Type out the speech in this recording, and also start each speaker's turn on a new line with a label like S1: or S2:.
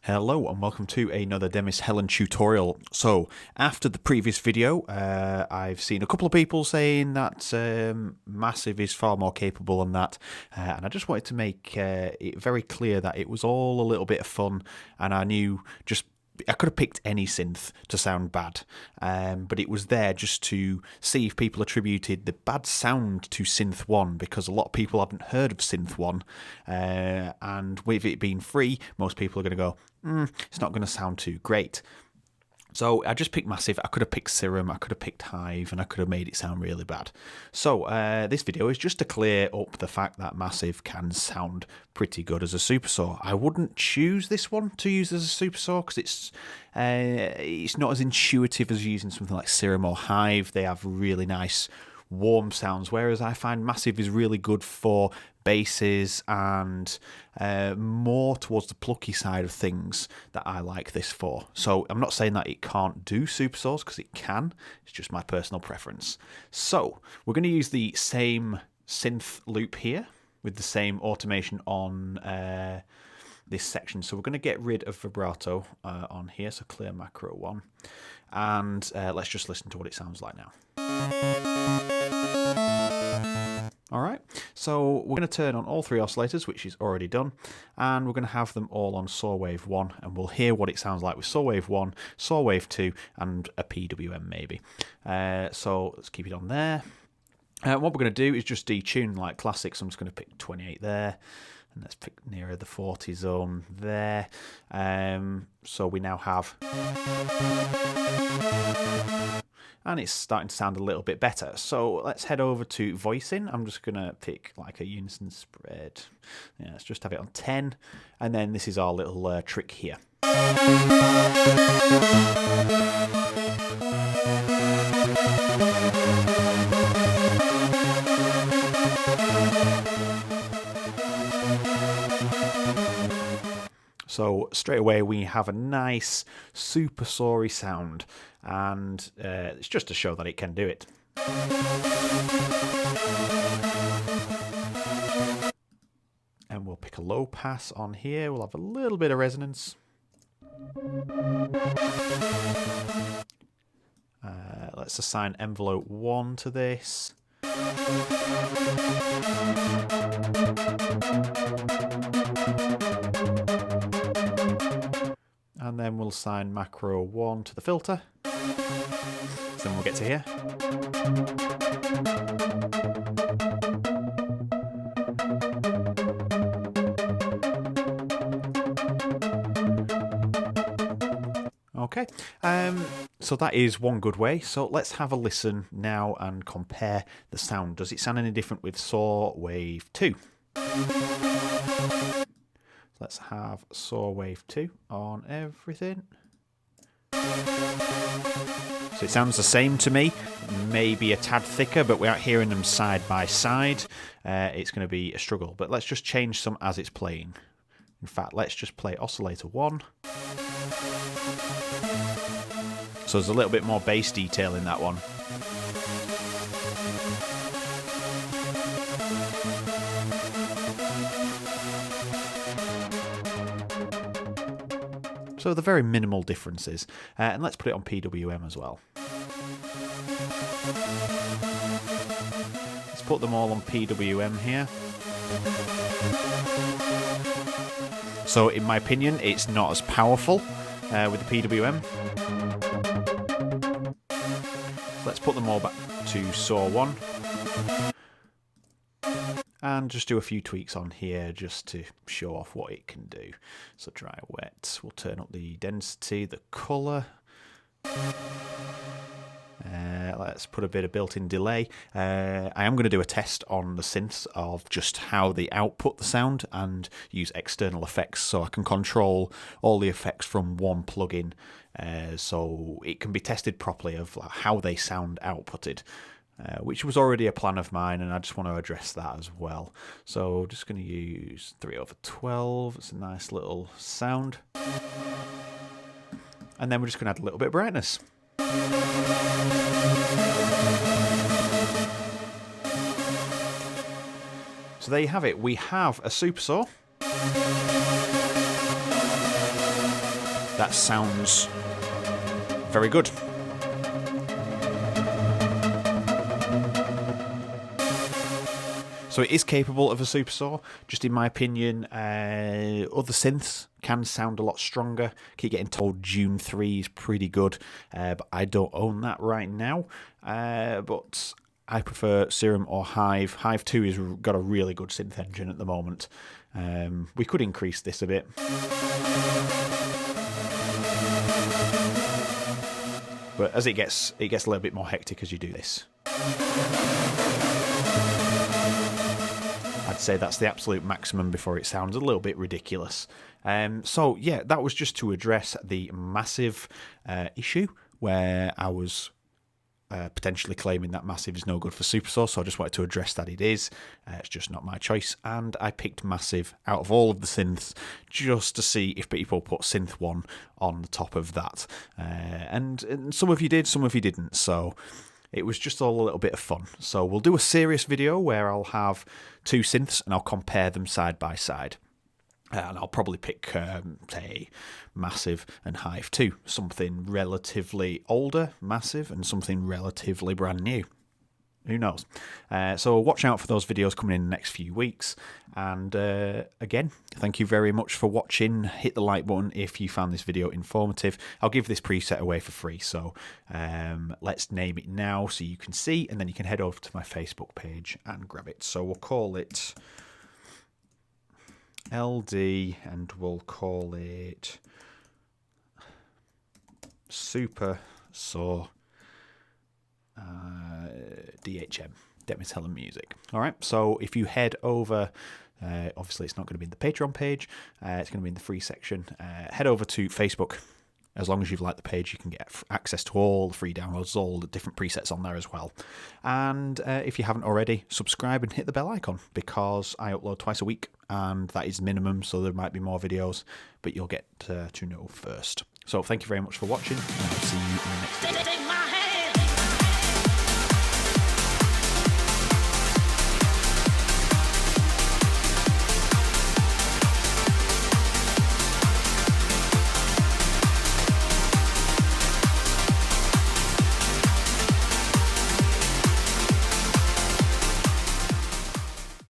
S1: Hello and welcome to another Demis Hellen tutorial. So after the previous video I've seen a couple of people saying that Massive is far more capable than that, and I just wanted to make it very clear that it was all a little bit of fun, and I knew I could have picked any synth to sound bad, but it was there just to see if people attributed the bad sound to Synth 1, because a lot of people haven't heard of Synth 1, and with it being free, most people are going to go, it's not going to sound too great. So I just picked Massive. I could have picked Serum, I could have picked Hive, and I could have made it sound really bad. So this video is just to clear up the fact that Massive can sound pretty good as a Supersaw. I wouldn't choose this one to use as a Supersaw because it's not as intuitive as using something like Serum or Hive. They have really nice warm sounds, whereas I find Massive is really good for basses and more towards the plucky side of things that I like this for. So I'm not saying that it can't do Supersaws, because it can. It's just my personal preference. So we're going to use the same synth loop here with the same automation on this section. So we're going to get rid of vibrato on here, so clear macro 1, and let's just listen to what it sounds like now. Alright, so we're going to turn on all three oscillators, which is already done, and we're going to have them all on saw wave 1, and we'll hear what it sounds like with saw wave 1, saw wave 2, and a PWM maybe. So let's keep it on there. What we're going to do is just detune like classic, so I'm just going to pick 28 there, and let's pick nearer the 40 zone there. So we now have... and it's starting to sound a little bit better. So let's head over to voicing. I'm just going to pick like a unison spread. Yeah, let's just have it on 10. And then this is our little trick here. So straight away we have a nice Supersaw-y sound, and it's just to show that it can do it. And we'll pick a low pass on here. We'll have a little bit of resonance. Let's assign envelope 1 to this. And then we'll assign macro 1 to the filter. So then we'll get to here. Okay, so that is one good way. So let's have a listen now and compare the sound. Does it sound any different with saw wave 2? Let's have saw wave 2 on everything. So it sounds the same to me, maybe a tad thicker, but without hearing them side by side, it's going to be a struggle. But let's just change some as it's playing. In fact, let's just play oscillator 1. So there's a little bit more bass detail in that one. So they're very minimal differences. And let's put it on PWM as well. Let's put them all on PWM here. So in my opinion, it's not as powerful with the PWM. So let's put them all back to saw 1. And just do a few tweaks on here just to show off what it can do. So dry wet, we'll turn up the density, the colour. Let's put a bit of built-in delay. I am going to do a test on the synths of just how they output the sound and use external effects, so I can control all the effects from one plugin, so it can be tested properly of how they sound outputted. Which was already a plan of mine, and I just want to address that as well. So just going to use 3/12. It's a nice little sound. And then we're just going to add a little bit of brightness. So there you have it. We have a Supersaw. that sounds very good. So it is capable of a Supersaw, just in my opinion. Other synths can sound a lot stronger. Keep getting told June 3 is pretty good, but I don't own that right now. But I prefer Serum or Hive. Hive 2 has got a really good synth engine at the moment. We could increase this a bit. But as it gets a little bit more hectic as you do this. I'd say that's the absolute maximum before it sounds a little bit ridiculous. So yeah, that was just to address the massive issue where I was potentially claiming that massive is no good for Supersaw, so I just wanted to address that it is. It's just not my choice, and I picked massive out of all of the synths just to see if people put synth 1 on the top of that. And some of you did, some of you didn't, so it was just all a little bit of fun. So we'll do a serious video where I'll have 2 synths and I'll compare them side by side. And I'll probably pick, say, Massive and Hive 2. Something relatively older, Massive, and something relatively brand new. Who knows? So watch out for those videos coming in the next few weeks. And again, thank you very much for watching. Hit the like button if you found this video informative. I'll give this preset away for free. So let's name it now so you can see. And then you can head over to my Facebook page and grab it. So we'll call it LD and we'll call it Supersaw DHM, Demis Hellen Music. Alright, so if you head over, obviously it's not going to be in the Patreon page, it's going to be in the free section. Head over to Facebook. As long as you've liked the page, you can get access to all the free downloads, all the different presets on there as well. And if you haven't already, subscribe and hit the bell icon, because I upload twice a week, and that is minimum, so there might be more videos, but you'll get to know first. So thank you very much for watching, and I'll see you in the next video.